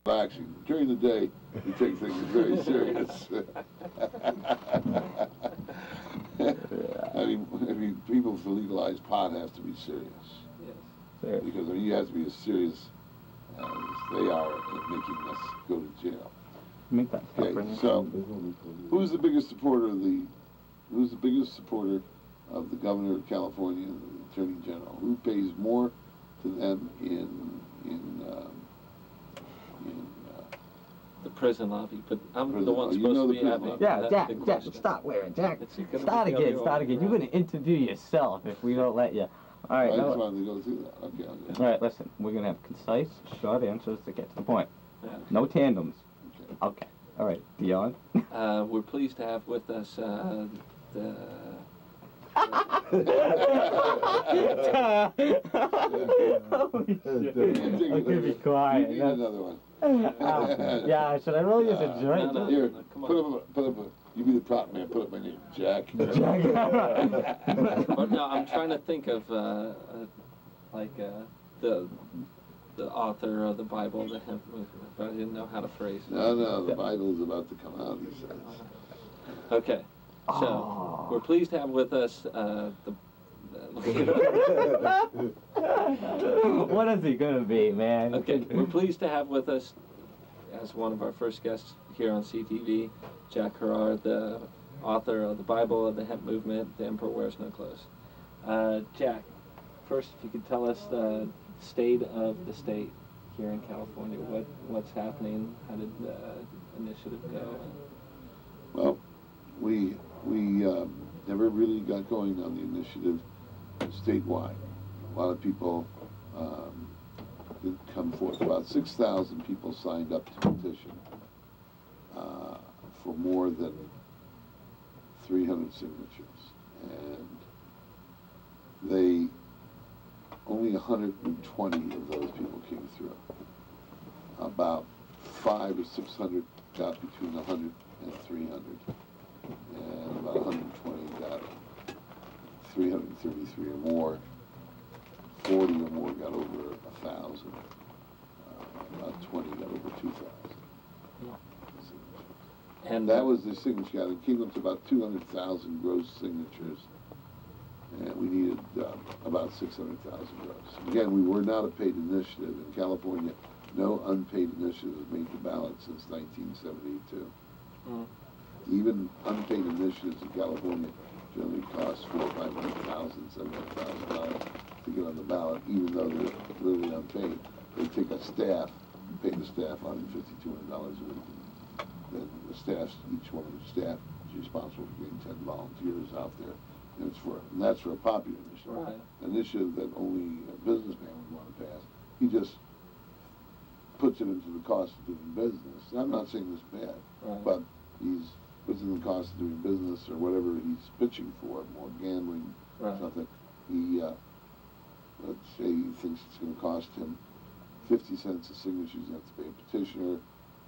relaxing. During the day, we take things very serious. I mean, people to legalize pot have to be serious. Yes. Because you have to be as serious as they are at making us go to jail. Make that Okay, so who's the biggest supporter of the governor of California and the attorney general? Who pays more to them in the prison lobby? But I'm prison, the one supposed to be having. Yeah, Jack, stop wearing, Jack. Start again. You're going to interview yourself if we don't let you. All right, I just wanted to go through that. Okay. All right, listen. We're going to have concise, short answers to get to the point. Yeah. No tandems. Okay. All right, Dion. We're pleased to have with us the... Holy shit. I'm gonna be quiet. You need another one. Yeah, should I really use a joint? No, Here, come put up you be the prop man, put up my name, Jack. Jack. But no, I'm trying to think of the author of the Bible, the Hemp Movement, but I didn't know how to phrase it. No, the Bible's about to come out, he says. Okay, so we're pleased to have with us What is he gonna be, man? Okay, we're pleased to have with us as one of our first guests here on CTV, Jack Herrard, the author of the Bible of the Hemp Movement, The Emperor Wears No Clothes. Jack, first, if you could tell us the state of the state here in California, what's happening, how did the initiative go? Well, we never really got going on the initiative statewide. A lot of people didn't come forth. About 6,000 people signed up to petition for more than 300 signatures, and only 120 of those people came through. About 500 or 600 got between 100 and 300, and about 120 got 333 or more. 40 or more got over 1,000. About 20 got over 2,000. And that was the signature count. It came up to about 200,000 gross signatures, and we needed about 600,000 gross. Again, we were not a paid initiative. In California, no unpaid initiative has made the ballot since 1972. Even unpaid initiatives in California generally cost $400,000, $500,000, $700,000 to get on the ballot, even though they're literally unpaid. They take a staff, pay the staff $150, $200 a week. Then the staff, each one of the staff is responsible for getting 10 volunteers out there. And that's for a popular initiative. Right. An initiative that only a businessman would want to pass. He just puts it into the cost of doing business. I'm not saying this bad, but he's puts in the cost of doing business or whatever he's pitching for, more gambling or something. He, let's say he thinks it's going to cost him 50 cents a signature. He's going to have to pay a petitioner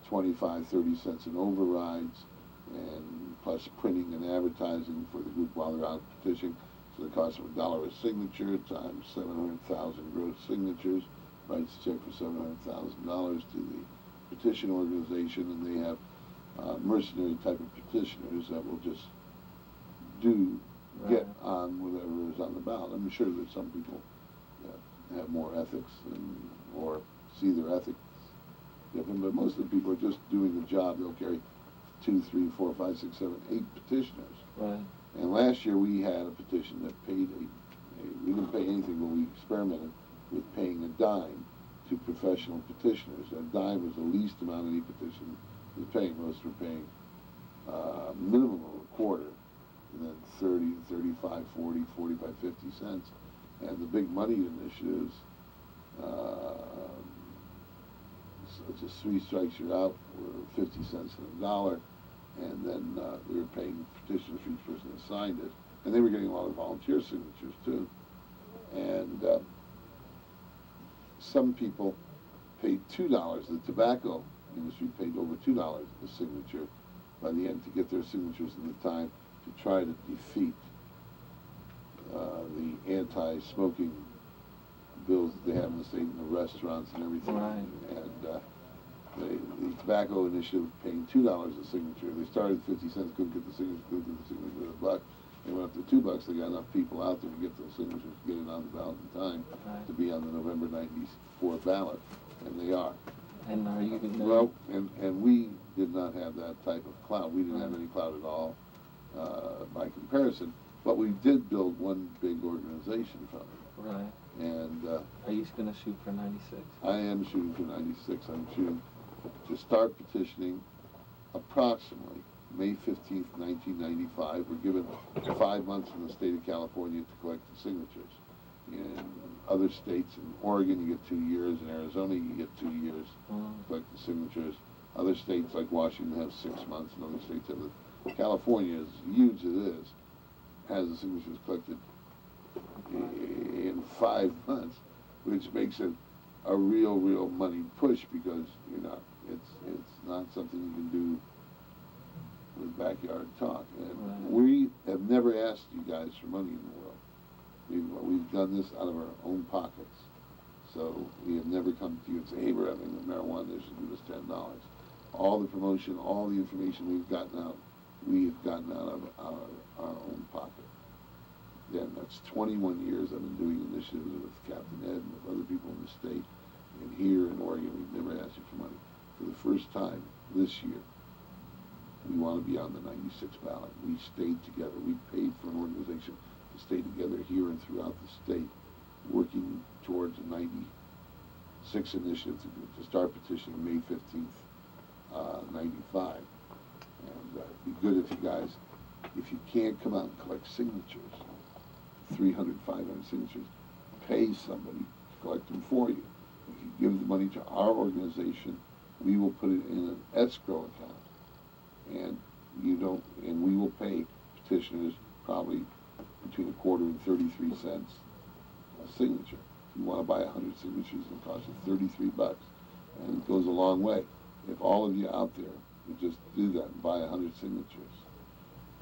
25, 30 cents in overrides, and plus printing and advertising for the group while they're out petitioning. So it costs him $1 a signature times 700,000 gross signatures. Writes a check for $700,000 to the petition organization, and they have mercenary type of petitioners that will just get on whatever is on the ballot. I'm sure that some people have more ethics or see their ethics different, but most of the people are just doing the job. They'll carry 2, 3, 4, 5, 6, 7, 8 petitioners. And last year we had a petition that paid we didn't pay anything, but we experimented with paying a dime to professional petitioners. A dime was the least amount any petition was paying. Most were paying minimum of a quarter, and then 30, 35, 40, 45, 50 cents. And the big money initiatives, such as 3 strikes you're out, were 50 cents on the dollar, and then they were paying petitioners for each person that signed it. And they were getting a lot of volunteer signatures too. And some people paid $2. The tobacco industry paid over $2 a signature by the end to get their signatures in the time to try to defeat the anti-smoking bills that they have in the state, in the restaurants and everything. And the tobacco initiative paying $2 a signature. They started 50 cents, couldn't get the signature, at $1. They went up to $2. They got enough people out there to get those signatures, to get it on the ballot in time to be on the November '94 ballot, and they are. And are you going to... Well, and we did not have that type of clout. We didn't have any clout at all by comparison, but we did build one big organization from it. Right. And are you going to shoot for 96? I am shooting for 96. I'm shooting to start petitioning approximately May 15th, 1995. We're given 5 months in the state of California to collect the signatures. In other states, in Oregon, you get 2 years. In Arizona, you get 2 years to collect the signatures. Other states, like Washington, have 6 months, and other states have it. California, as huge as it is, has the signatures collected in 5 months, which makes it a real money push, because it's not something you can do with backyard talk. And we have never asked you guys for money in the world. We've done this out of our own pockets. So we have never come to you and say, hey, we're having a marijuana initiative, give us $10. All the promotion, all the information we've gotten out of our own pocket. Then that's 21 years I've been doing initiatives with Captain Ed and with other people in the state. And here in Oregon, we've never asked you for money. For the first time this year, we want to be on the 96 ballot. We stayed together. We paid for an organization to stay together here and throughout the state, working towards a 96 initiative to start petitioning May 15th, 95. And it'd be good if you guys, if you can't come out and collect signatures, 300, 500 signatures, pay somebody to collect them for you. If you give the money to our organization, we will put it in an escrow account. And we will pay petitioners probably between a quarter and 33 cents a signature. If you want to buy 100 signatures, it'll cost you $33, and it goes a long way. If all of you out there would just do that and buy 100 signatures,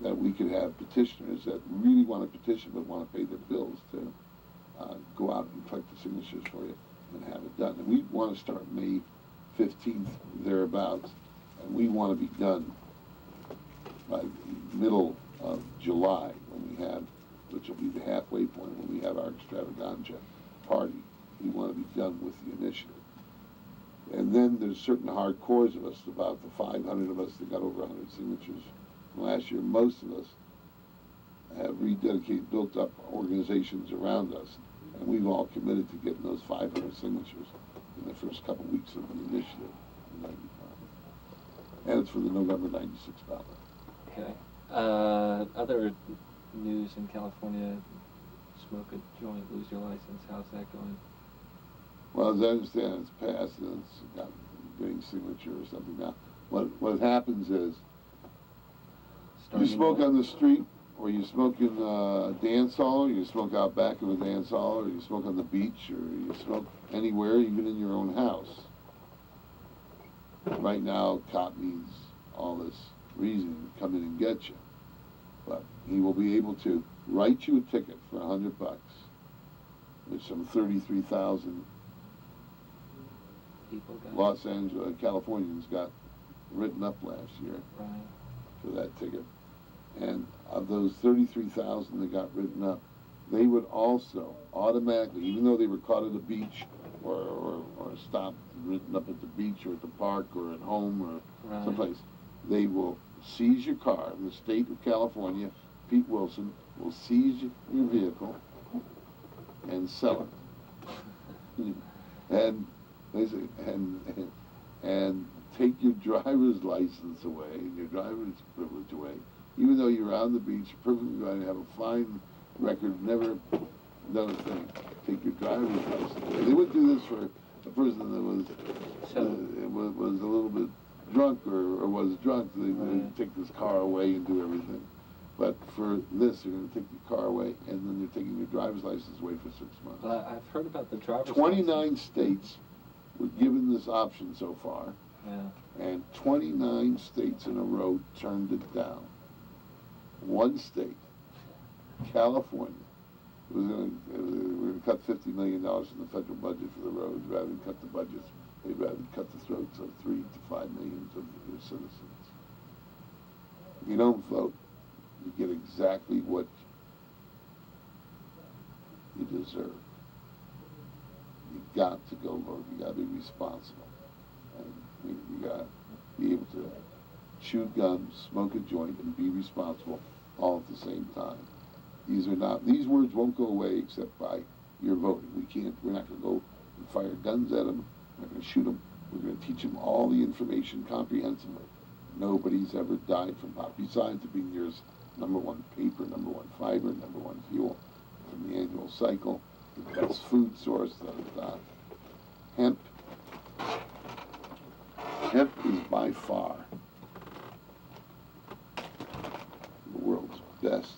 that we could have petitioners that really want to petition but want to pay their bills to go out and collect the signatures for you and have it done. And we want to start May 15th, thereabouts, and we want to be done by the middle of July, when we have, which will be the halfway point, when we have our extravaganza party. We want to be done with the initiative. And then there's certain hardcores of us, about the 500 of us that got over 100 signatures from last year. Most of us have rededicated, built up organizations around us, and we've all committed to getting those 500 signatures in the first couple weeks of the initiative in 95. And it's for the November 96 ballot. Okay. Other news in California, smoke a joint, lose your license. How's that going? Well, as I understand, it's passed and it's got getting signature or something now. What happens is, you smoke on the street, or you smoke in a dance hall, or you smoke out back of a dance hall, or you smoke on the beach, or you smoke anywhere, even in your own house. Right now, cop needs all this reason to come in and get you. But he will be able to write you a ticket for $100, which some 33,000 Los Angeles, Californians got written up last year for that ticket. And of those 33,000 that got written up, they would also automatically, even though they were caught at a beach or stopped, written up at the beach or at the park or at home or someplace, they will seize your car. In the state of California, Pete Wilson will seize your vehicle and sell it. And and take your driver's license away and your driver's privilege away. Even though you're on the beach, perfectly going to have a fine record, never done a thing. Take your driver's license away. They wouldn't do this for a person that was a little bit drunk or was drunk. They would take this car away and do everything. But for this, they're going to take your car away, and then they're taking your driver's license away for 6 months. I've heard about the driver's 29 states were given this option so far, and 29 states in a row turned it down. One state, California, we're going to cut $50 million in the federal budget for the roads. Rather than cut the budgets, they'd rather cut the throats of 3 to 5 million of your citizens. If you don't vote, you get exactly what you deserve. You got to go vote. You got to be responsible, and you got to be able to chew gum, smoke a joint, and be responsible all at the same time. These words won't go away except by your voting. We're not going to go and fire guns at them. We're not going to shoot them. We're going to teach them all the information comprehensively. Nobody's ever died from pot, besides it being yours #1 paper, #1 fiber, #1 fuel from the annual cycle, the best food source, hemp. Hemp is by far the world's best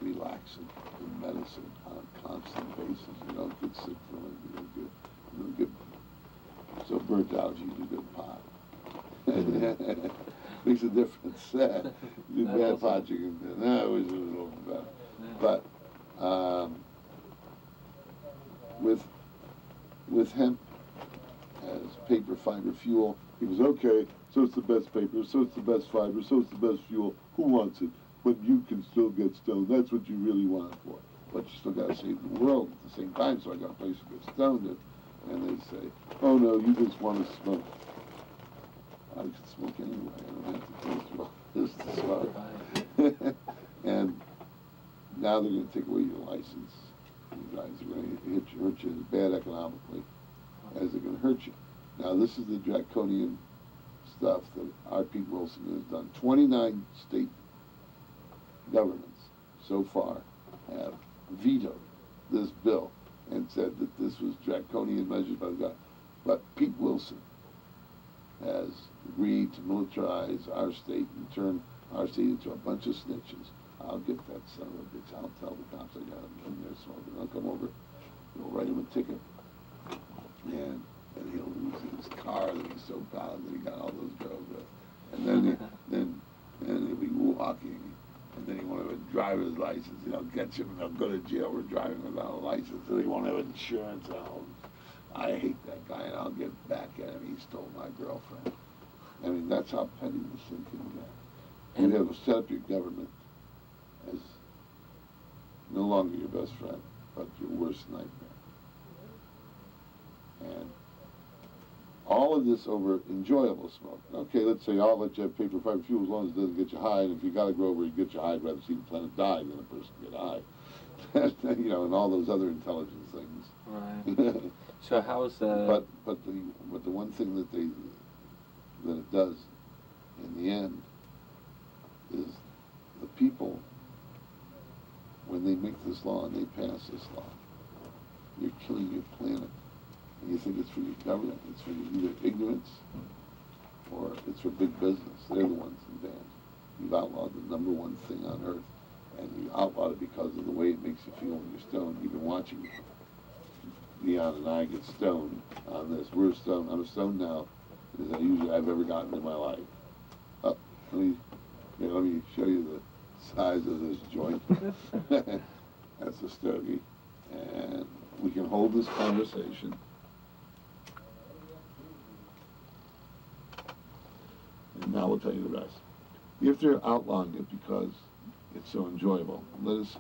relaxant and medicine on a constant basis. You don't get sick from it. You don't get so burnt out if you do good pot. Makes a difference. You do bad pot, you can. No, it was a little better. But with hemp as paper, fiber, fuel, it was okay. So it's the best paper. So it's the best fiber. So it's the best fuel. Who wants it? But you can still get stoned. That's what you really want it for. But you still got to save the world at the same time. So I got a place to get stoned. And they say, oh no, you just want to smoke. I can smoke anyway. I don't have to go through all this to smoke. And now they're going to take away your license. You guys are going to hurt you as bad economically as they're going to hurt you. Now this is the draconian stuff that our Pete Wilson has done. 29 state governments so far have vetoed this bill and said that this was draconian measures by the government. But Pete Wilson has agreed to militarize our state and turn our state into a bunch of snitches. I'll get that son of a bitch. I'll tell the cops I got him in there smoking. I'll come over. We'll write him a ticket. And he'll lose his car that he's so proud that he got all those girls with. And then he'll be walking. And then he won't have a driver's license. They'll get him and they'll go to jail for driving without a license. And he won't have insurance. I hate that guy, and I'll get back at him. He stole my girlfriend. I mean, that's how petty this thing can get. You have set up your government as no longer your best friend, but your worst nightmare. And all of this over enjoyable smoke. Okay, let's say I'll let you have paper, fiber, fuel as long as it doesn't get you high, and if you got to go over and get you high, I'd rather see the planet die than a person get high. You know, and all those other intelligence things. Right. So how's But the one thing that it does in the end is the people, when they make this law and they pass this law, you're killing your planet. And you think it's for your government, it's for either ignorance or it's for big business. They're the ones advanced. You've outlawed the #1 thing on earth, and you outlawed it because of the way it makes you feel when you're stoned. You've been watching Dion and I get stoned on this. We're stoned. I'm stoned now as I usually I've ever gotten in my life. Let me show you the size of this joint. That's a stogie. And we can hold this conversation. And now we'll tell you the rest. If they're outlawing it because it's so enjoyable, let us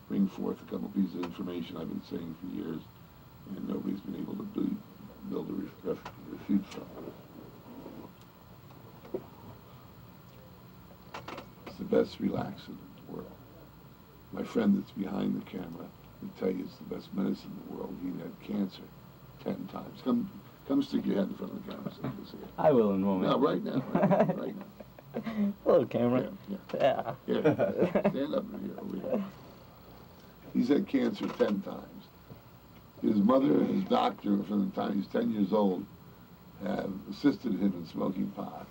bring forth a couple pieces of information I've been saying for years, and nobody's been able to build a refute from. It's the best relaxant in the world. My friend that's behind the camera would tell you it's the best medicine in the world. He had cancer 10 times. Come stick your head in front of the camera so you can see it. I will in a moment. No, right now. Hello, camera. Yeah. Stand up here, over here. He's had cancer 10 times. His mother and his doctor, from the time he's 10 years old, have assisted him in smoking pot.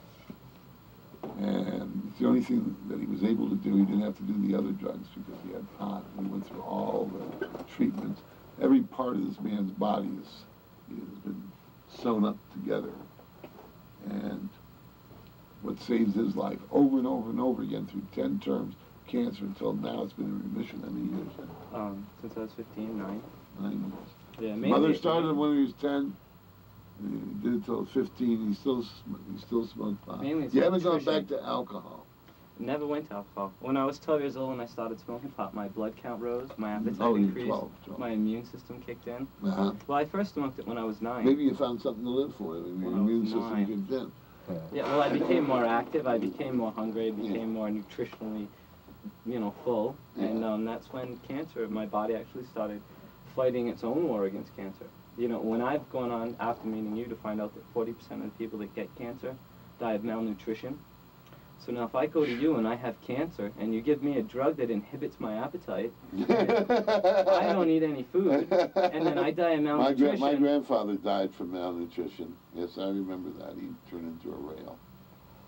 And it's the only thing that he was able to do. He didn't have to do the other drugs because he had pot. He went through all the treatments. Every part of this man's body has been sewn up together. And what saves his life over and over and over again through 10 terms, cancer, until now it's been in remission. How many years now? Since I was 15, 9. 9 years. Yeah, His mother started when he was 10, He did it till 15. He still smoked pot. Mainly You haven't gone nutrition. back to alcohol. Never went to alcohol. When I was 12 years old and I started smoking pot, my blood count rose, my appetite Oh, you're increased, 12. my immune system kicked in. Uh-huh. Well, I first smoked it when I was 9. Maybe you found something to live for. Your When I immune was system 9. kicked in. Yeah, well, I became more active, I became more hungry, I became more nutritionally, full, and that's when cancer, my body actually started fighting its own war against cancer. When I've gone on, after meeting you, to find out that 40% of the people that get cancer die of malnutrition. So now if I go to you and I have cancer, and you give me a drug that inhibits my appetite, I don't eat any food, and then I die of malnutrition. My grandfather died from malnutrition. Yes, I remember that. He turned into a rail.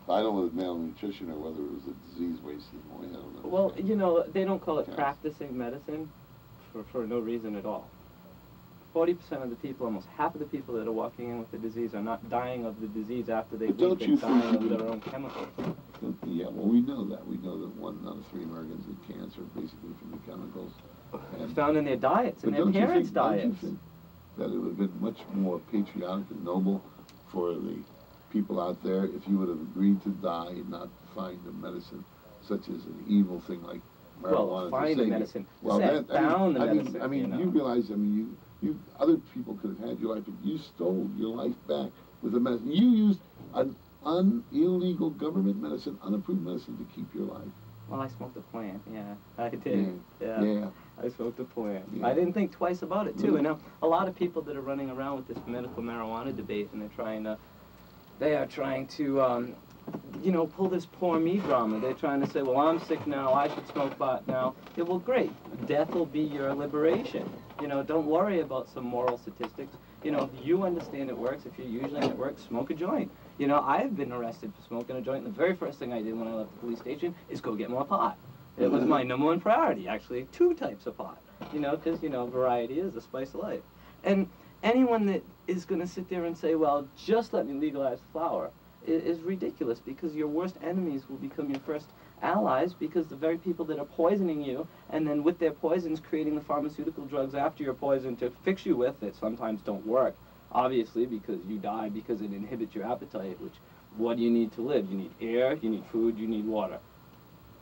I don't know whether it was malnutrition or whether it was a disease wasting away. I don't know. Well, they don't call it practicing medicine for no reason at all. 40% of the people, almost half of the people that are walking in with the disease are not dying of the disease after they've been dying of their own chemicals. Yeah, well, we know that. We know that 1 out of 3 Americans get cancer basically from the chemicals. Found in their diets and their parents' diets. Don't you think that it would have been much more patriotic and noble for the people out there if you would have agreed to die and not find a medicine such as an evil thing like marijuana? Well, find the medicine. Well, found the medicine. I mean, you realize, you other people could have had your life, but you stole your life back with a medicine. You used an illegal government medicine, unapproved medicine to keep your life. Well, I smoked a plant, I did. Yeah. I smoked a plant. Yeah. I didn't think twice about it, too. And now, a lot of people that are running around with this medical marijuana debate, and they are trying to, pull this poor me drama. They're trying to say, well, I'm sick now, I should smoke pot now. Yeah, well, great. Death will be your liberation. Don't worry about some moral statistics. If you understand it works, if you're usually in it works, smoke a joint. I've been arrested for smoking a joint, and the very first thing I did when I left the police station is go get more pot. It was my #1 priority, actually, 2 types of pot, because, variety is the spice of life. And anyone that is going to sit there and say, well, just let me legalize flower, is ridiculous, because your worst enemies will become your first allies, because the very people that are poisoning you, and then with their poisons creating the pharmaceutical drugs after your poison to fix you with, that sometimes don't work, obviously, because you die because it inhibits your appetite, which, what do you need to live? You need air, you need food, you need water.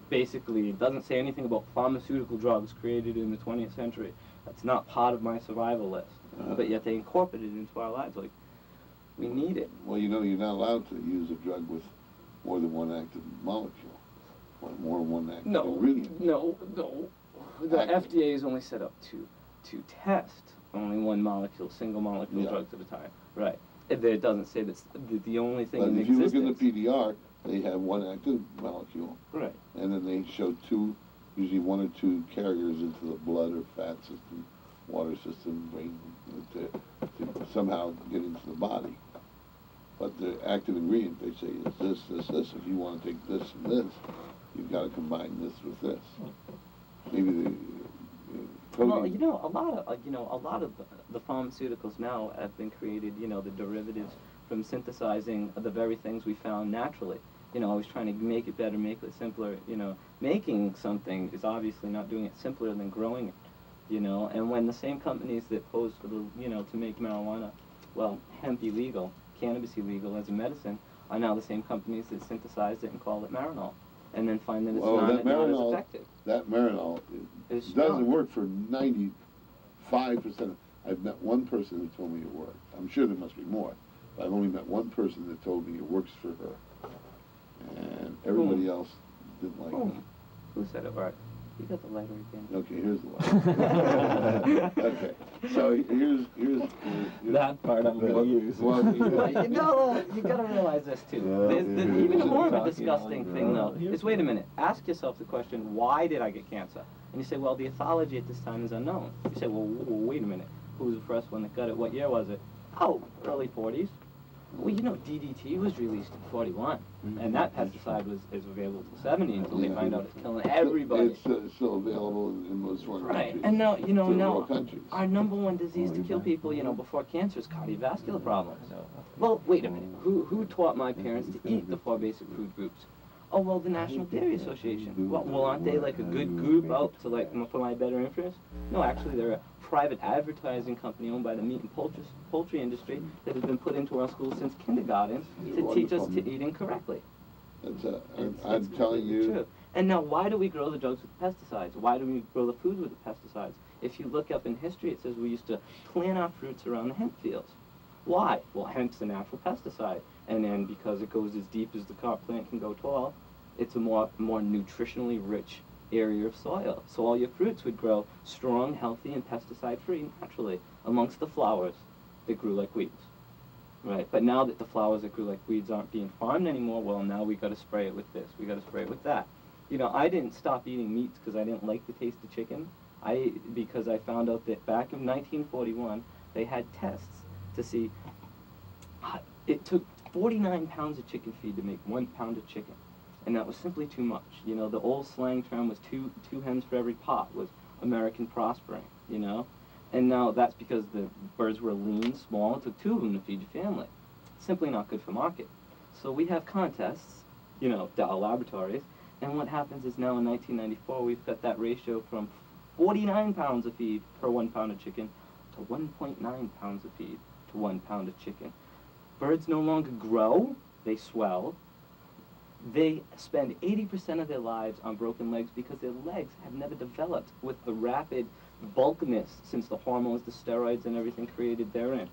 Basically, it doesn't say anything about pharmaceutical drugs created in the 20th century. That's not part of my survival list. But yet they incorporated it into our lives, like, we need it. Well, you're not allowed to use a drug with more than 1 active molecule. More than 1 active ingredient. No. The FDA is only set up to test only 1 molecule, single molecule drugs at a time. Right. It doesn't say that's the only thing in existence. If you look at the PDR, they have 1 active molecule. Right. And then they show 2, usually 1 or 2 carriers into the blood or fat system, water system, brain, to somehow get into the body. But the active ingredient, they say, is this. If you want to take this and this, you've got to combine this with this. Maybe the protein. Well, a lot of the pharmaceuticals now have been created, the derivatives from synthesizing the very things we found naturally. Always trying to make it better, make it simpler. Making something is obviously not doing it simpler than growing it. And when the same companies that pose for to make marijuana, well, hemp illegal, cannabis illegal as a medicine, are now the same companies that synthesized it and call it Marinol, and then find that it's not as effective. That Marinol doesn't work for 95%. I've met 1 person who told me it worked. I'm sure there must be more, but I've only met 1 person that told me it works for her, and everybody else didn't like it. Who said it worked? You got the lighter again. Okay, here's the lighter. Okay, so here's that part I'm going to use. Well, you got to realize this too. There's even more of a disgusting thing though. Is wait a minute. Ask yourself the question: why did I get cancer? And you say, well, the ethology at this time is unknown. You say, well, wait a minute. Who was the first one that got it? What year was it? Oh, early 40s. Well, DDT was released in 41, and that pesticide is available till 70 until they find out it's killing everybody. It's still available in most foreign countries. And now, now our #1 disease to kill people, before cancer is cardiovascular problems. Well, wait a minute. Who taught my parents to eat the 4 basic food groups? Oh, well, the National Dairy Association. Well, aren't they like a good group out to for my better interest? No, actually, they're a private advertising company owned by the meat and poultry industry that has been put into our schools since kindergarten to teach us to eat incorrectly. I'm telling you. True. And now, why do we grow the drugs with pesticides? Why do we grow the foods with the pesticides? If you look up in history, it says we used to plant our fruits around the hemp fields. Why? Well, hemp's a natural pesticide, and then because it goes as deep as the crop plant can go tall, it's a more nutritionally rich area of soil. So all your fruits would grow strong, healthy, and pesticide-free naturally amongst the flowers that grew like weeds. Right, but now that the flowers that grew like weeds aren't being farmed anymore, well, now we got to spray it with this, we got to spray it with that. You know, I didn't stop eating meats because I didn't like the taste of chicken. Because I found out that back in 1941, they had tests to see, it took 49 pounds of chicken feed to make 1 pound of chicken. And that was simply too much. You know, the old slang term was two hens for every pot, was American prospering, you know? And now that's because the birds were lean, small, and took 2 of them to feed your family. Simply not good for market. So we have contests, you know, Dow Laboratories, and what happens is now in 1994, we've got that ratio from 49 pounds of feed per 1 pound of chicken to 1.9 pounds of feed to 1 pound of chicken. Birds no longer grow, they swell. They spend 80% of their lives on broken legs because their legs have never developed with the rapid bulkiness since the hormones, the steroids, and everything created therein.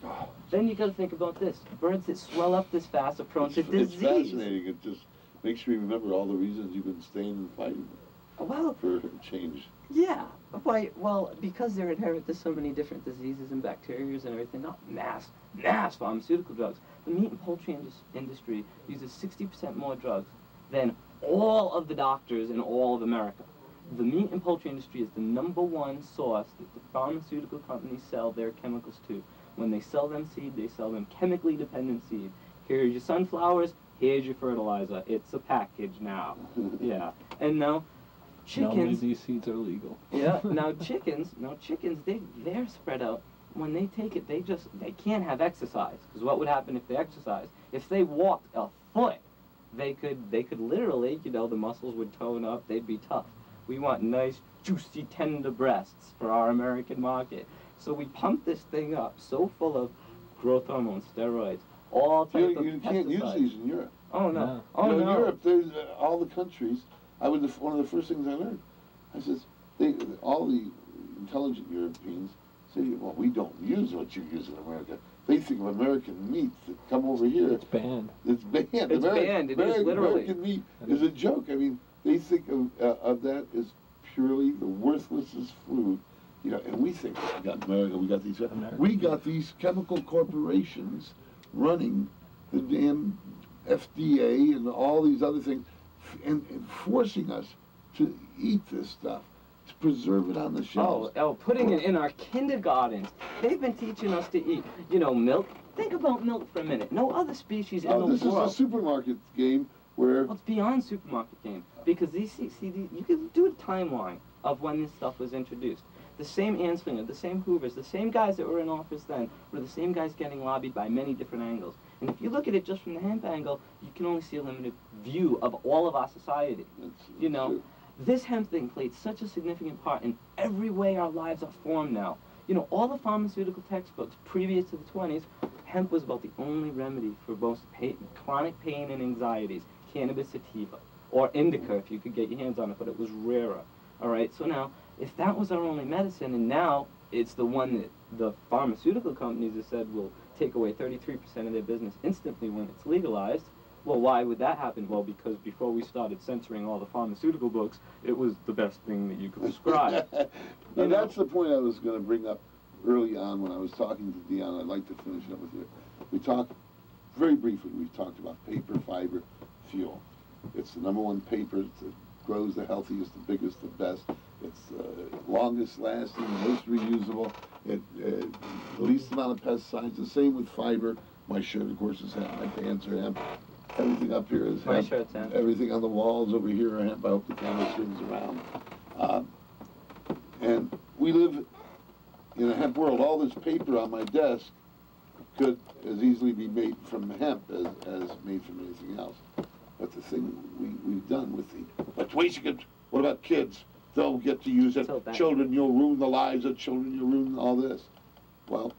Then you got to think about this. Birds that swell up this fast are prone to disease. It's fascinating. It just makes me remember all the reasons you've been staying and fighting for change. Yeah. Why? Well, because they're inherent to so many different diseases and bacteria and everything, not mass pharmaceutical drugs. The meat and poultry industry uses 60% more drugs than all of the doctors in all of America. The meat and poultry industry is the #1 source that the pharmaceutical companies sell their chemicals to. When they sell them seed, they sell them chemically dependent seed. Here's your sunflowers, here's your fertilizer. It's a package now. Yeah. And now, chickens... Normally these seeds are legal. Yeah. Now chickens, they're spread out. When they take it, they can't have exercise. Because what would happen if they exercise? If they walked a foot, they could literally, you know, the muscles would tone up, they'd be tough. We want nice, juicy, tender breasts for our American market. So we pump this thing up so full of growth hormones, steroids, all types of You pesticides. can't use these in Europe. Oh, no. No. Oh, You know, no. in Europe, there's all the countries. One of the first things I learned. I says, all the intelligent Europeans say, well, we don't use what you use in America. They think of American meats that come over here. It's banned. It's banned. It is literally. American meat is a joke. I mean, they think of that as purely the worthlessest food. You know, and we think, we got America, we got these chemical corporations running the damn FDA and all these other things, and forcing us to eat this stuff, to preserve it on the shelves. Oh, putting it in our kindergartens. They've been teaching us to eat, you know, milk. Think about milk for a minute. No other species in the world. This is a supermarket game where... Well, it's beyond supermarket game. Because you can do a timeline of when this stuff was introduced. The same Anslinger, the same Hoovers, the same guys that were in office then were the same guys getting lobbied by many different angles. And if you look at it just from the hemp angle, you can only see a limited view of all of our society. You know, this hemp thing played such a significant part in every way our lives are formed now. You know, all the pharmaceutical textbooks previous to the 20s, hemp was about the only remedy for most chronic pain and anxieties. Cannabis sativa, or indica if you could get your hands on it, but it was rarer. All right, so now, if that was our only medicine, and now it's the one that the pharmaceutical companies have said will take away 33% of their business instantly when it's legalized, well, why would that happen? Well, because before we started censoring all the pharmaceutical books, it was the best thing that you could prescribe. And that's the point I was going to bring up early on when I was talking to Dion. I'd like to finish up with you. We talked, very briefly, we talked about paper, fiber, fuel. It's the #1 paper. It grows the healthiest, the biggest, the best. It's longest lasting, most reusable. It the least amount of pesticides. The same with fiber. My shirt, of course, is hemp. My pants are hemp. Everything up here is hemp. My shirt's hemp. Everything on the walls over here are hemp. I hope the camera swings around. And we live in a hemp world. All this paper on my desk could as easily be made from hemp as made from anything else. But the thing we've done with the, but wait a second, what about kids? they'll get to use it. Children, you'll ruin the lives of children, you'll ruin all this. Well,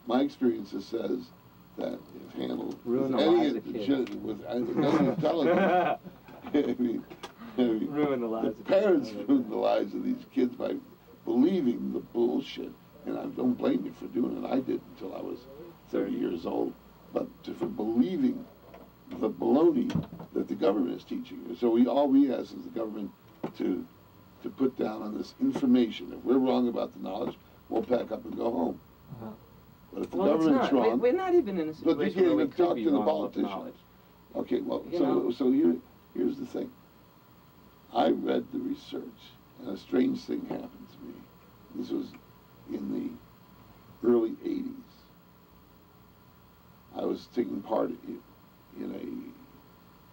my experience says that if handled with any intelligence, ruin the lives the parents ruin the lives of these kids by believing the bullshit. And I don't blame you for doing it. I did until I was 30 years old. But for believing the baloney that the government is teaching you. So all we ask is the government to put down on this information. If we're wrong about the knowledge, we'll pack up and go home. But if the government's wrong, we're not even in a situation but you can't where even talk to the politicians. Okay, well, so here's the thing. I read the research, and a strange thing happened to me. This was in the early 80s. I was taking part in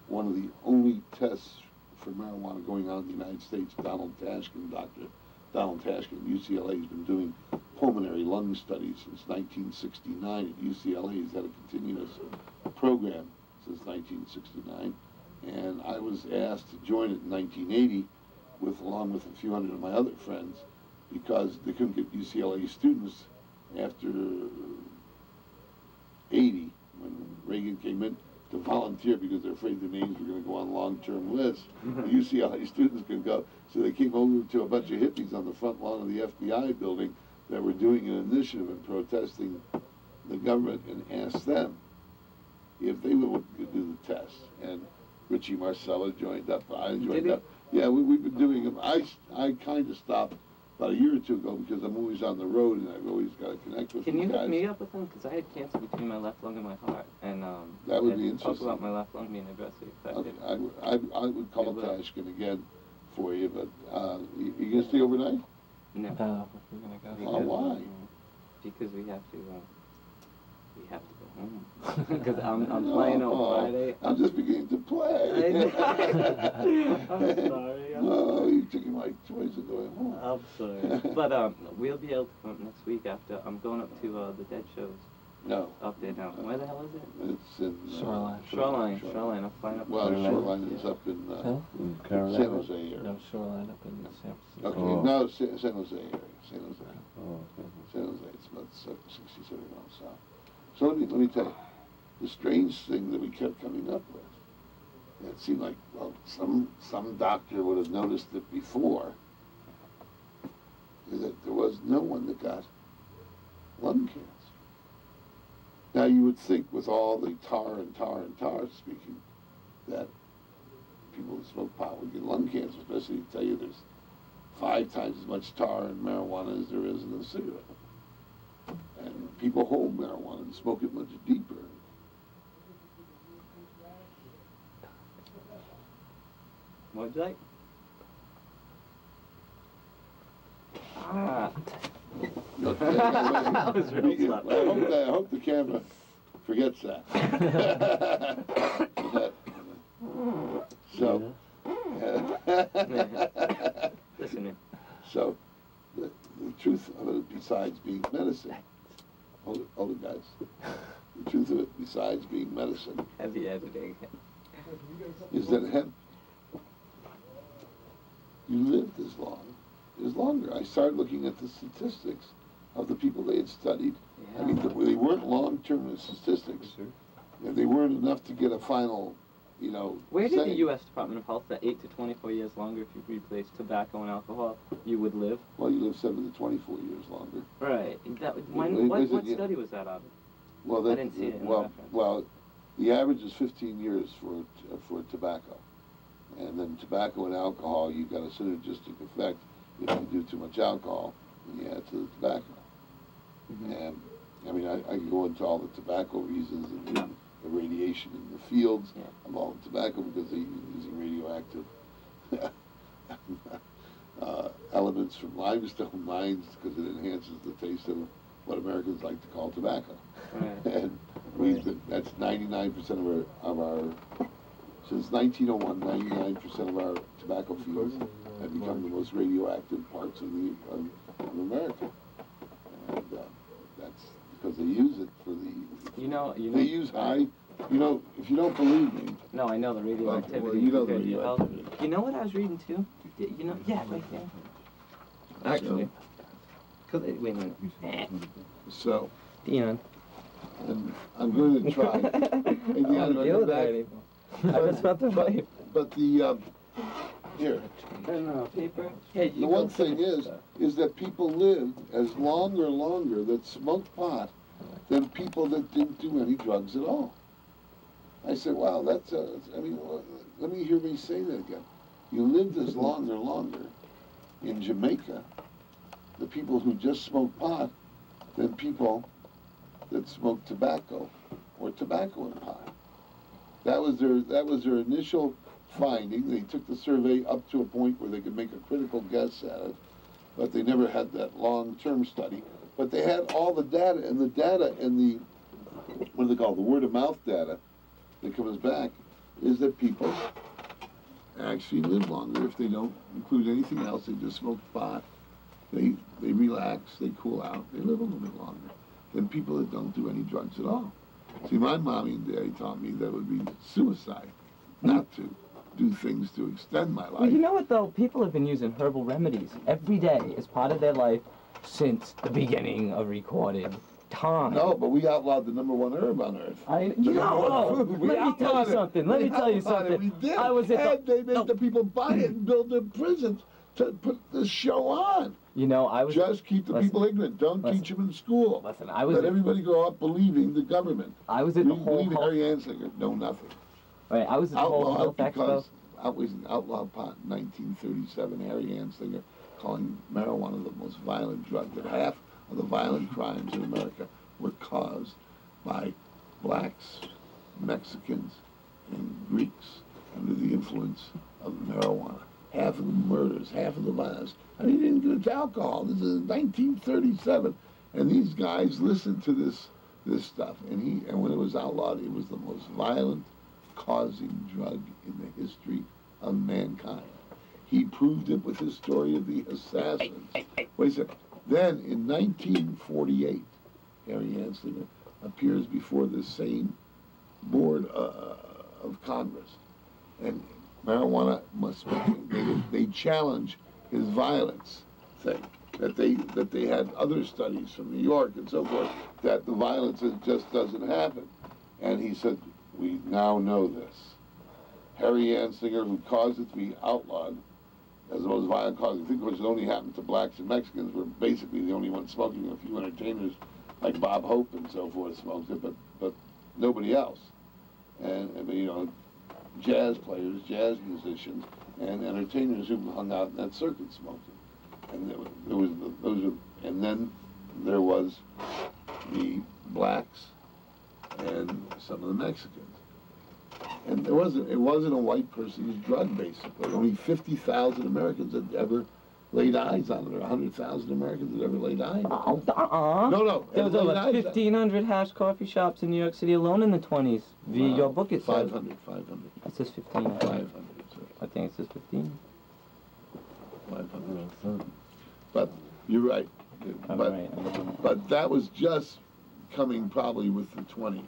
one of the only tests for marijuana going on in the United States. Dr. Donald Tashkin at UCLA has been doing pulmonary lung studies since 1969 at UCLA. He's had a continuous program since 1969. And I was asked to join it in 1980 along with a few hundred of my other friends because they couldn't get UCLA students after 80 when Reagan came in to volunteer because they're afraid their names were going to go on long-term lists. The UCLA students could go. So they came over to a bunch of hippies on the front lawn of the FBI building that were doing an initiative and protesting the government and asked them if they would do the test. And Richie Marcella joined up. I joined up. Yeah, we've been doing them. I kind of stopped about a year or two ago because I'm always on the road and I've always got to connect with Can you guys. hook me up with them? Because I had cancer between my left lung and my heart. And that would be interesting. Talk about my left lung being adversely affected. Okay, I would call Tashkin again for you, but you going to stay overnight? No. We're going to go. Oh, why? Because we have to go home. Because I'm playing on Friday. I'm just beginning to play. I'm sorry. No, you're taking my choice of going home. I'm sorry. But we'll be able to come up next week after I'm going up to the Dead shows. No. Up there now. Where the hell is it? It's in Shoreline. Shoreline. I'm flying up. Well, Shoreline is up in San Jose area. No, Shoreline up in San Francisco. Okay, no, San Jose area. San Jose. San Jose. It's about 60, 70 miles south. So let me tell you, the strange thing that we kept coming up with, it seemed like, well, some doctor would have noticed it before, is that there was no one that got lung cancer. Now you would think with all the tar speaking, that people who smoke pot would get lung cancer, especially to tell you there's 5 times as much tar in marijuana as there is in a cigarette. And people hold marijuana and smoke it much deeper. What'd you like? Ah. That was real slow. I hope the camera forgets that. So, listen, man. So, the truth of it, besides being medicine, hold it, guys. The truth of it, besides being medicine, Heavy editing. is that hemp, you lived as long. It was longer. I started looking at the statistics of the people they had studied. Yeah. I mean, they weren't long-term statistics. They weren't enough to get a final, Where did saying. the U.S. Department of Health that 8 to 24 years longer if you replace tobacco and alcohol, you would live? Well, you live 7 to 24 years longer. Right. What study was that out of? Well, I didn't see it in the reference. Well, the average is 15 years for tobacco. And then tobacco and alcohol, you've got a synergistic effect. If you do too much alcohol, then you add to the tobacco. Mm-hmm. And, I mean, I can go into all the tobacco reasons and the radiation in the fields of all the tobacco because they're using radioactive elements from limestone mines because it enhances the taste of what Americans like to call tobacco. Right. And that's 99% of our since 1901, 99% of our tobacco fields have become the most radioactive parts of America. And that's because they use it for the... They use high... if you don't believe me... No, I know the radioactivity. Well, you know the compared to your health. radioactivity. You know what I was reading too? You know, yeah, right there. Actually. Wait a minute. So, Dion. and I'm going to try. Hey, Dion, do I go back? I just felt the vibe. But the, here. No, paper. Hey, The one thing is that people lived as long or longer that smoked pot than people that didn't do any drugs at all. I said, wow, that's I mean, let me hear me say that again. You lived as long or longer in Jamaica, the people who just smoked pot, than people that smoked tobacco or tobacco and pot. That was their initial finding. They took the survey up to a point where they could make a critical guess at it, but they never had that long-term study. But they had all the data, and the data and the, what do they call it, the word-of-mouth data that comes back is that people actually live longer if they don't include anything else. They just smoke pot. They relax, they cool out, they live a little bit longer than people that don't do any drugs at all. See, my mommy and daddy taught me that it would be suicide not to do things to extend my life. Well, you know what, though? People have been using herbal remedies every day as part of their life since the beginning of recorded time. No, but we outlawed the #1 herb on earth. Let me tell you something. Let me tell you something. We did. I was at they made the people buy it and build their prisons to put the show on. You know, I was... Just keep the people ignorant. Don't teach them in school. Listen, I was... Let everybody grow up believing the government. I was at the whole... Believe Harry Anslinger. Know nothing. Right, I was at the whole health expo. Was an outlaw pot in 1937. Harry Anslinger calling marijuana the most violent drug. That half of the violent crimes in America were caused by blacks, Mexicans, and Greeks under the influence of marijuana. Half of the murders, half of the violence. And he didn't get into alcohol. This is 1937. And these guys listened to this stuff. And when it was outlawed, it was the most violent causing drug in the history of mankind. He proved it with his story of the assassins. Wait a second. Then in 1948, Harry Anslinger appears before the same board of Congress. And marijuana must be, they challenge his violence thing, that they had other studies from New York and so forth, that the violence just doesn't happen. And he said, we now know this. Harry Anslinger, who caused it to be outlawed as the most violent cause, I think it only happened to blacks and Mexicans, were basically the only ones smoking. A few entertainers like Bob Hope and so forth smoked it, but nobody else. And you know, jazz players, jazz musicians, and entertainers who hung out in that circuit smoked it. And and then there was the blacks and some of the Mexicans. And it wasn't a white person's drug, basically. Only 50,000 Americans had ever laid eyes on it, or 100,000 Americans had ever laid eyes on it. No. There was over 1,500 hash coffee shops in New York City alone in the 20s. Via your book, it says 500. It says 15. 500. I think it says 15. 500. But you're right. Right. But that was just coming probably with the 20s.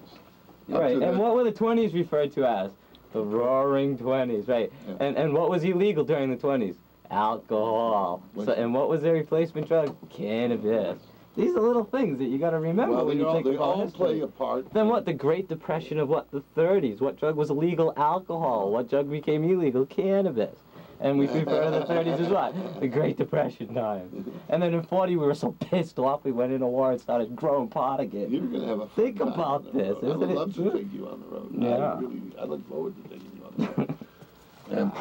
Right, and what were the 20s referred to as? The Roaring 20s, right? Yeah. And what was illegal during the 20s? Alcohol. So, and what was their replacement drug? Cannabis. These are little things that you got to remember when you think about all history. play a part. Then what? The Great Depression of what? The 30s. What drug was illegal? Alcohol. What drug became illegal? Cannabis. And we refer to the 30s as what? The Great Depression time. And then in 40 we were so pissed off we went into war and started growing pot again. You're going to have a fun Think about this, isn't it? I would love to take you on the road. Yeah. I look forward to taking you on the road. And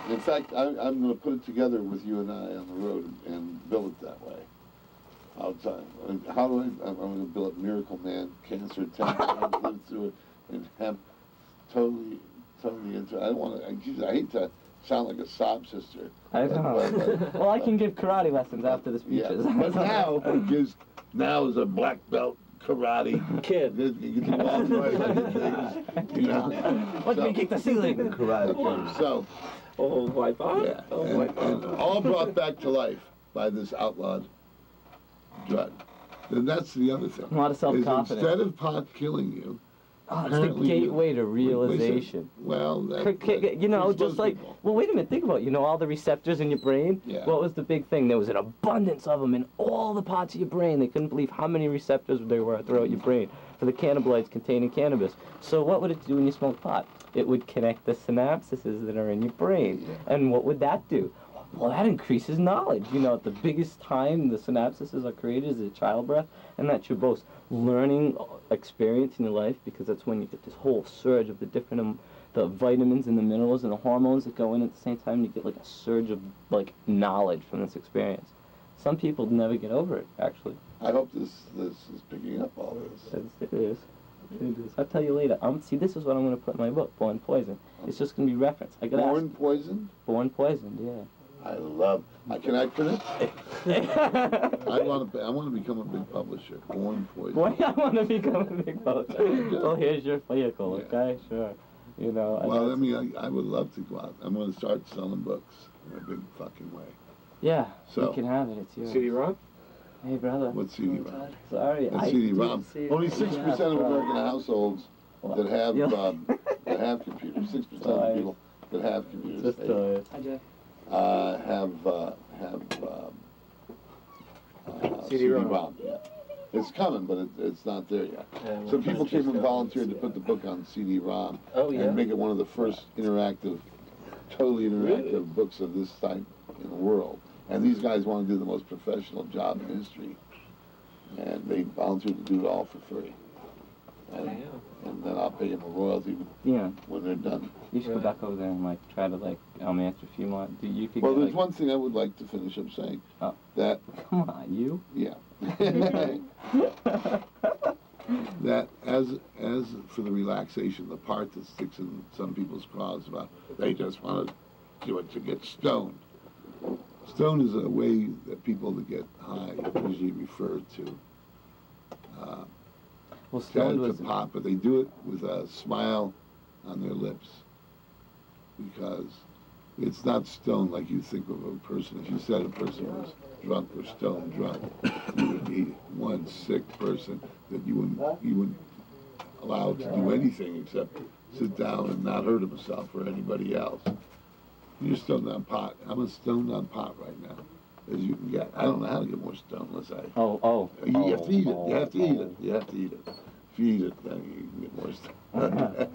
in fact, I'm going to put it together with you and I on the road and build it that way. I'm going to build it Miracle Man, Cancer, 10 times, lived through it, and hemp, totally into it. I hate to sound like a sob sister. I know. Well, I can give karate lessons after the speeches. Yeah. But now is a black belt karate kid. You can do all the you know. Let me kick the ceiling. Karate kid. So, wipe on. Yeah. And all brought back to life by this outlawed drug. Then that's the other thing. A lot of self-confidence. Instead of pot killing you, Oh, it's the gateway to realization. Well, you know, just like, well, wait a minute, think about it. You know all the receptors in your brain? Yeah. What was the big thing? There was an abundance of them in all the parts of your brain. They couldn't believe how many receptors there were throughout your brain for the cannabinoids containing cannabis. So what would it do when you smoke pot? It would connect the synapses that are in your brain. Yeah. And what would that do? Well, that increases knowledge. You know, at the biggest time the synapses are created is at childbirth, and that's your most learning experience in your life, because that's when you get this whole surge of the different the vitamins and the minerals and the hormones that go in at the same time. You get like a surge of like knowledge from this experience. Some people never get over it, actually. I hope this is picking up all this. It is. I'll tell you later. See, this is what I'm going to put in my book, Born Poisoned. It's just going to be reference. Born Poisoned? Born Poisoned, yeah. I love. Can I print it? I want to become a big publisher. Born Poisoned. Boy, I want to become a big publisher. Well, here's your vehicle, okay? Yeah. Sure. You know. Well, I mean, I would love to go out. I'm going to start selling books in a big fucking way. Yeah. So you can have it. It's yours. CD-ROM? Hey, brother. What's CD-ROM? Sorry. That's CD-ROM. Only 6% of American households that have computers. 6% of people that have computers. Hi, Jeff. Have CD-ROM. Yeah. It's coming, but it's not there yet. So people came and volunteered to put the book on CD-ROM and make it one of the first totally interactive books of this type in the world. And these guys want to do the most professional job in history, and they volunteered to do it all for free. And then I'll pay them a royalty when they're done. You should go back over there and try to answer a few more. Well, there's one thing I would like to finish up saying. Oh. That. Come on, you. Yeah. That as for the relaxation, the part that sticks in some people's craws about they just want to do it to get stoned. Stone is a way that people that get high usually refer to. Well, stoned was pot, but they do it with a smile on their lips, because it's not stoned like you think of a person. If you said a person was drunk or stone drunk, you would be one sick person that you wouldn't allow to do anything except sit down and not hurt himself or anybody else. You're stoned on pot. I'm stoned on pot right now, as you can get. I don't know how to get more stoned unless I. You have to eat it. You have to eat it. You have to eat it. If you eat it, then you can get more stoned.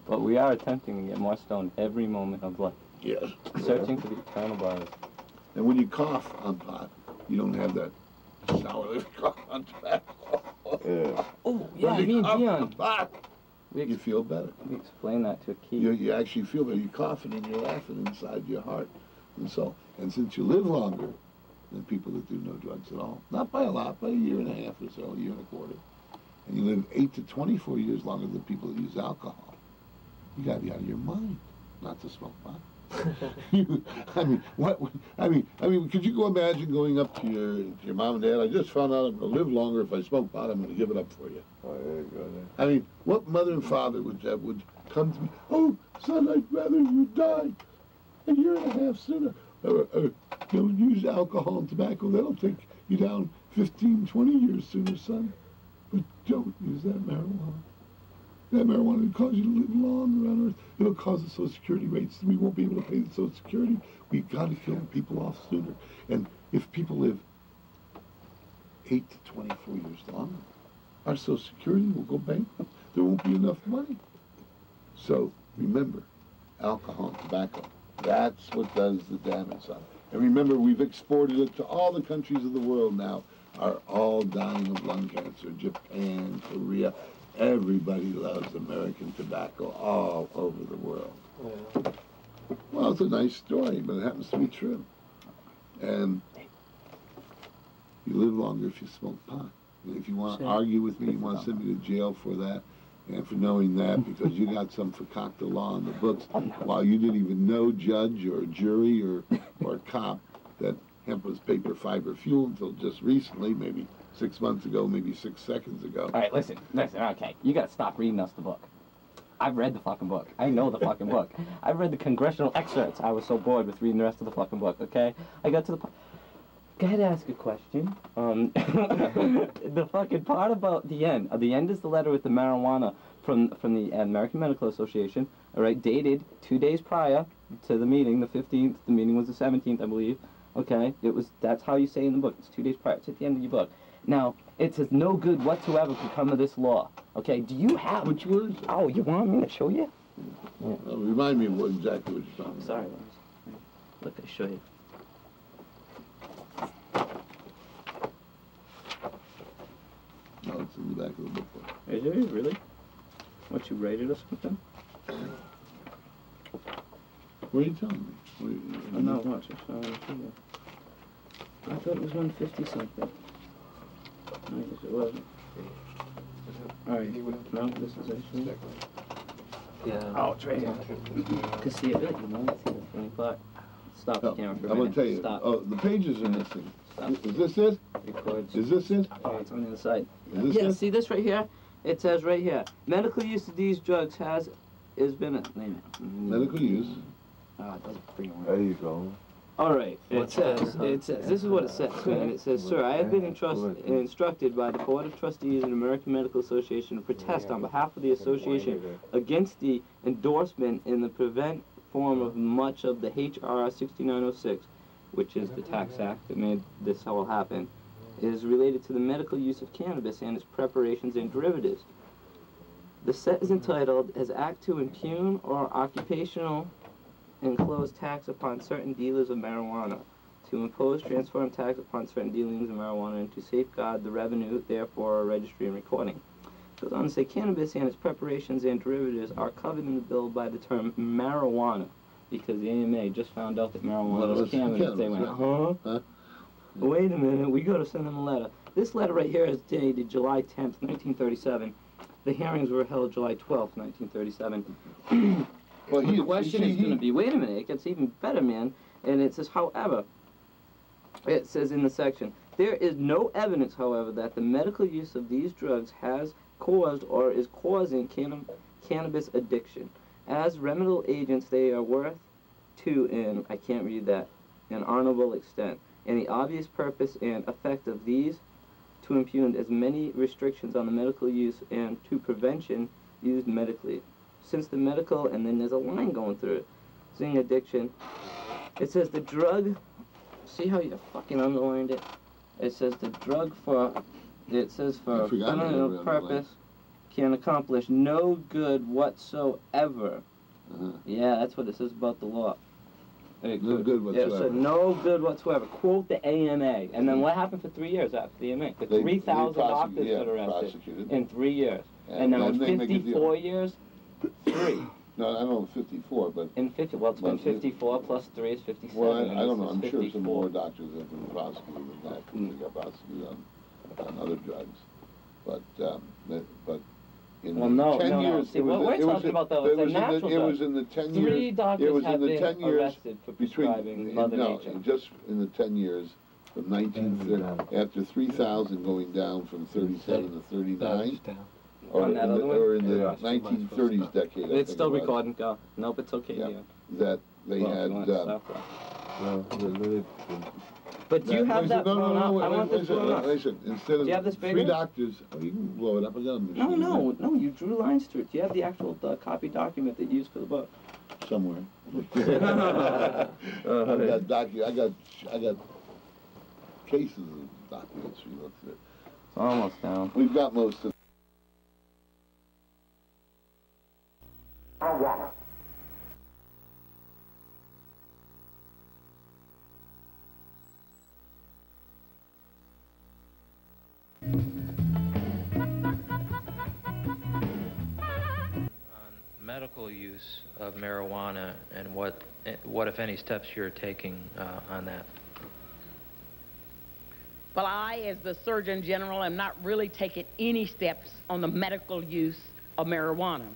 But we are attempting to get more stoned every moment of life. Yes. Searching for the eternal bars. And when you cough on pot, you don't have that sour cough on tobacco. Oh, yeah, me and Dion. You feel better. We explain that to a kid. You actually feel better. You're coughing and you're laughing inside your heart. And since you live longer than people that do no drugs at all, not by a lot, by a year and a half or so, a year and a quarter, and you live 8 to 24 years longer than people that use alcohol, you got to be out of your mind not to smoke pot. I mean, could you imagine going up to your mom and dad? I just found out I'm going to live longer if I smoke pot. I'm going to give it up for you. Oh, there you go. There. I mean, what mother and father would come to me? Oh, son, I'd rather you die a year and a half sooner. Don't use alcohol and tobacco. That'll take you down 15, 20 years sooner, son. But don't use that marijuana. That marijuana will cause you to live longer on Earth. It'll cause the Social Security rates. We won't be able to pay the Social Security. We've got to kill people off sooner. And if people live 8 to 24 years longer, our Social Security will go bankrupt. There won't be enough money. So remember, alcohol and tobacco, that's what does the damage on it. And remember, we've exported it to all the countries of the world now, are all dying of lung cancer. Japan, Korea. Everybody loves American tobacco all over the world. Yeah. Well, it's a nice story, but it happens to be true. And you live longer if you smoke pot. And if you want to argue with me, you want to send me to jail for that, and for knowing that, because you got some fakakta law in the books, while you didn't even know, judge or jury or cop, that hemp was paper fiber fuel until just recently, maybe 6 months ago, maybe 6 seconds ago. All right, listen, okay. You got to stop reading us the book. I've read the fucking book. I know the fucking book. I've read the congressional excerpts. I was so bored with reading the rest of the fucking book, okay? I got to the Go ahead, ask a question. The fucking part about the end. The end is the letter with the marijuana from the American Medical Association. All right, dated 2 days prior to the meeting, the 15th. The meeting was the 17th, I believe. Okay, that's how you say in the book. It's 2 days prior. It's at the end of your book. Now, it says no good whatsoever could come of this law. Okay, do you have... Which words? Oh, you want me to show you? Yeah. Remind me exactly what you're talking about. Sorry. Look, I'll show you. No, it's in the back of the book. Is it really? What, you rated or something? What are you telling me? Oh, no, watch it. I thought it was 150 something. I guess it wasn't. Alright, no, this is actually... Yeah. Oh, it's right here. To see it, really, you know, see the funny part. Stop the camera for a minute. I'm going to tell you. Stop. Oh, the pages are missing. Stop. Is this it? Records. Is this it? Oh, it's on the other side. Is this Yeah, it? see this right here? It says right here, medical use of these drugs has been a... Wait a minute. Medical use. Oh, it doesn't bring it. There you go. All right, it says, this is what it says, man. It says, sir, I have been instructed by the Board of Trustees of the American Medical Association to protest on behalf of the association against the endorsement in the prevent form of much of the H.R. 6906, which is the tax act that made this all happen, is related to the medical use of cannabis and its preparations and derivatives. The set is entitled, as act to impugn or occupational impose tax upon certain dealers of marijuana, to impose, transfer, and tax upon certain dealings of marijuana, and to safeguard the revenue, therefore, registry and recording. It goes on to say, cannabis and its preparations and derivatives are covered in the bill by the term marijuana, because the AMA just found out that marijuana was cannabis. They went, huh? Wait a minute, we got to send them a letter. This letter right here is dated July 10th, 1937. The hearings were held July 12th, 1937. Well, The question is going to be, wait a minute, it gets even better, man. And it says, however, it says in the section, there is no evidence, however, that the medical use of these drugs has caused or is causing cannabis addiction. As remedial agents, they are worth to, and I can't read that, an honorable extent. And the obvious purpose and effect of these to impugn as many restrictions on the medical use and to prevention used medically. Since the medical, and then there's a line going through it, seeing addiction, it says the drug, see how you fucking underlined it? It says the drug for, it says for criminal purpose can accomplish no good whatsoever. Yeah, that's what it says about the law. No good whatsoever. Yeah, so no good whatsoever. Quote the AMA. And then what happened for 3 years after the AMA? The 3,000 doctors got arrested in 3 years. And now in 54 years, 3. No, I don't know 54, but... In 50, well, it's been 54 plus 3 is 57. Well, I don't know. I'm sure some more doctors have been prosecuted than that. They got prosecuted on other drugs. But in 10 years... See, what we're talking about, though, is a natural drug. It was in the 10 years... 3 doctors have been arrested for prescribing Mother Nature. No, just in the 10 years from 1930, after 3,000 going down from 37 to 39... Or in the 1930s decade. It's still recording. Go. Nope, it's okay. Yeah. That they had. But do you have that blown up? I want this blown up. Listen, instead of do you have this 3 doctors, you can blow it up again. No, you drew lines through it. Do you have the actual copy document that you used for the book? Somewhere. I got cases of documents we looked at. It's almost down. We've got most of. Medical use of marijuana and what if any steps you're taking on that? Well, I, as the Surgeon General, am not really taking any steps on the medical use of marijuana.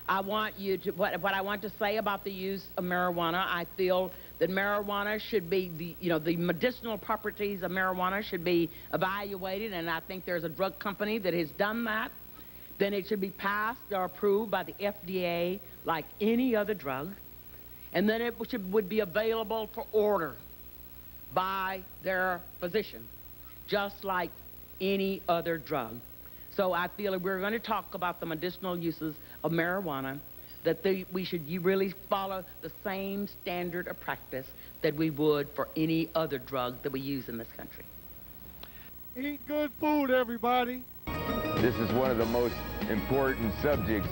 I want you to, what I want to say about the use of marijuana, I feel that marijuana should be, the medicinal properties of marijuana should be evaluated, and I think there's a drug company that has done that. Then it should be passed or approved by the FDA like any other drug, and then it would be available for order by their physician, just like any other drug. So I feel if we're going to talk about the medicinal uses of marijuana, that we should really follow the same standard of practice that we would for any other drug that we use in this country. Eat good food, everybody. This is one of the most important subjects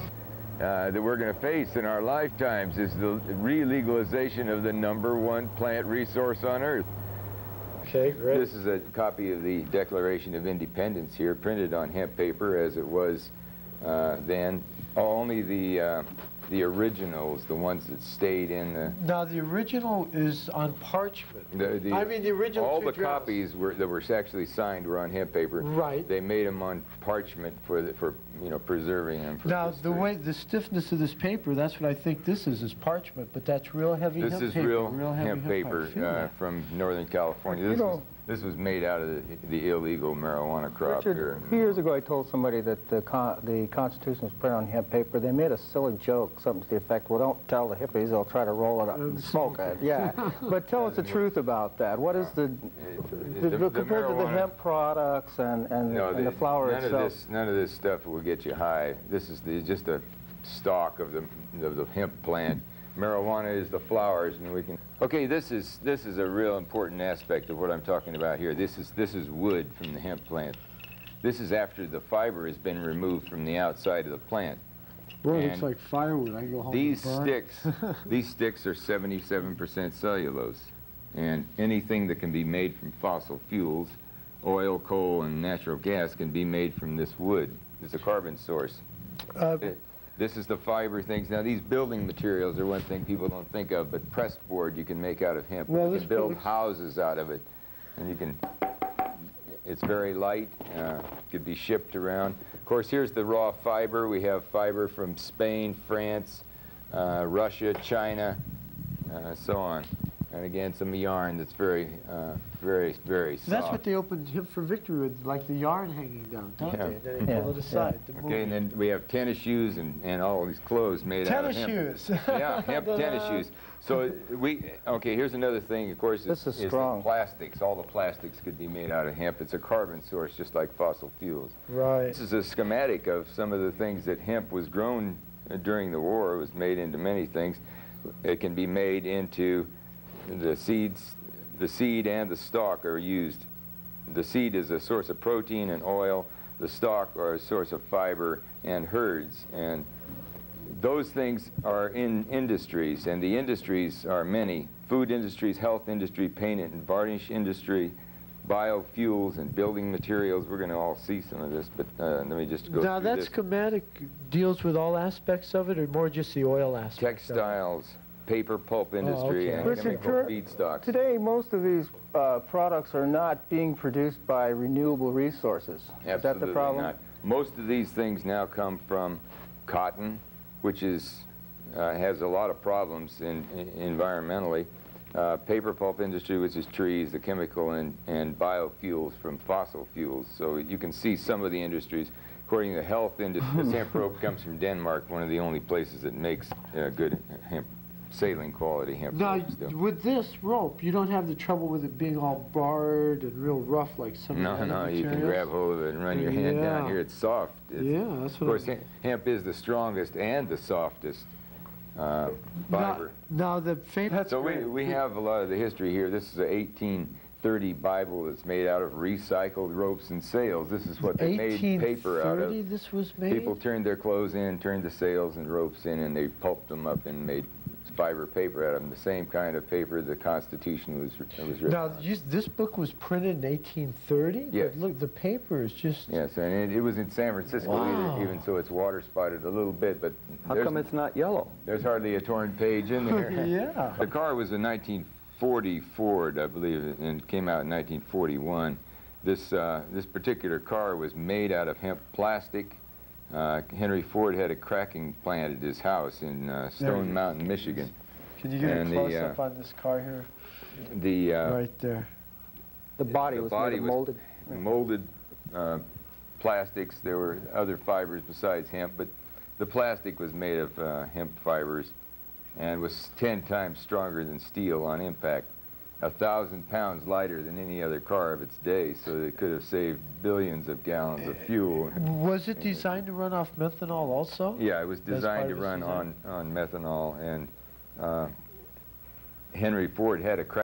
that we're going to face in our lifetimes, is the re-legalization of the #1 plant resource on Earth. Okay, great. This is a copy of the Declaration of Independence here, printed on hemp paper as it was then. Only the originals, the ones that stayed in the... Now, the original is on parchment. I mean, the original all two the drafts. copies that were actually signed were on hemp paper. Right. They made them on parchment for preserving them. For Now, history. the stiffness of this paper, that's what I think this is parchment, but that's real heavy hemp paper. This is real heavy hemp paper from Northern California. This was made out of the illegal marijuana crop here. Richard, a few years ago I told somebody that the Constitution was printed on hemp paper. They made a silly joke, something to the effect, well, don't tell the hippies, they'll try to roll it up and smoke it. Yeah, but tell us the truth about that. What is compared to the hemp products and the flower itself? None of this stuff will get you high. This is just a stalk of the hemp plant. Marijuana is the flowers, and we can... Okay, this is a real important aspect of what I'm talking about here. This is wood from the hemp plant. This is after the fiber has been removed from the outside of the plant. Well, it's like firewood. I can go home These and burn. these sticks are 77% cellulose, and anything that can be made from fossil fuels, oil, coal, and natural gas, can be made from this wood. It's a carbon source. This is the fiber things. Now, these building materials are one thing people don't think of, but pressed board you can make out of hemp. Well, you can build houses out of it, and you can... It's very light. Could be shipped around. Of course, here's the raw fiber. We have fiber from Spain, France, Russia, China, so on. And again, some yarn that's very, very soft. That's what they opened Hemp for Victory with, like the yarn hanging down, don't they? Then they pull it aside. Okay, and then we have tennis shoes and all these clothes made out of hemp. Tennis shoes. Yeah, hemp tennis shoes. So okay, here's another thing, of course, is the plastics. All the plastics could be made out of hemp. It's a carbon source, just like fossil fuels. Right. This is a schematic of some of the things that hemp was grown during the war. It was made into many things. It can be made into the seeds. The seed and the stalk are used. The seed is a source of protein and oil. The stalk are a source of fiber and herds. And those things are in industries, and the industries are many. Food industries, health industry, paint and varnish industry, biofuels and building materials. We're going to all see some of this, but let me just go Now, through that this. schematic deals with all aspects of it, or more just the oil aspect? Textiles, paper pulp industry, and chemical feedstocks. Today, most of these products are not being produced by renewable resources. Absolutely is that the problem? Not. Most of these things now come from cotton, which is has a lot of problems environmentally. Paper pulp industry, which is trees, the chemical and biofuels from fossil fuels. So you can see some of the industries. According to the health industry, this hemp rope comes from Denmark, one of the only places that makes good hemp, saline quality hemp Now, rope still. with this rope, you don't have the trouble with it being all barred and real rough like some of the other materials? You can grab hold of it and run your hand down here. It's soft. That's what of course, hemp is the strongest and the softest fiber. Now the famous... So we have a lot of the history here. This is an 1830 Bible that's made out of recycled ropes and sails. This is what they made paper out of. 1830 this was made? People turned their clothes in, turned the sails and ropes in, and they pulped them up and made fiber paper out of them. The same kind of paper the Constitution was written Now, on. this book was printed in 1830? Yes. But look, the paper is just... Yes, and it was in San Francisco, even so it's water spotted a little bit, but how come it's not yellow? There's hardly a torn page in there. Yeah. The car was a 1940 Ford, I believe, and came out in 1941. This particular car was made out of hemp plastic. Henry Ford had a cracking plant at his house in Stone Mountain, Michigan. Can you get a close-up on this car here? Right there. The body was molded. Molded plastics. There were other fibers besides hemp, but the plastic was made of hemp fibers and was 10 times stronger than steel on impact. 1,000 pounds lighter than any other car of its day, so they could have saved billions of gallons of fuel. Was it designed to run off methanol also? Yeah, it was designed to run on methanol, and Henry Ford had a crash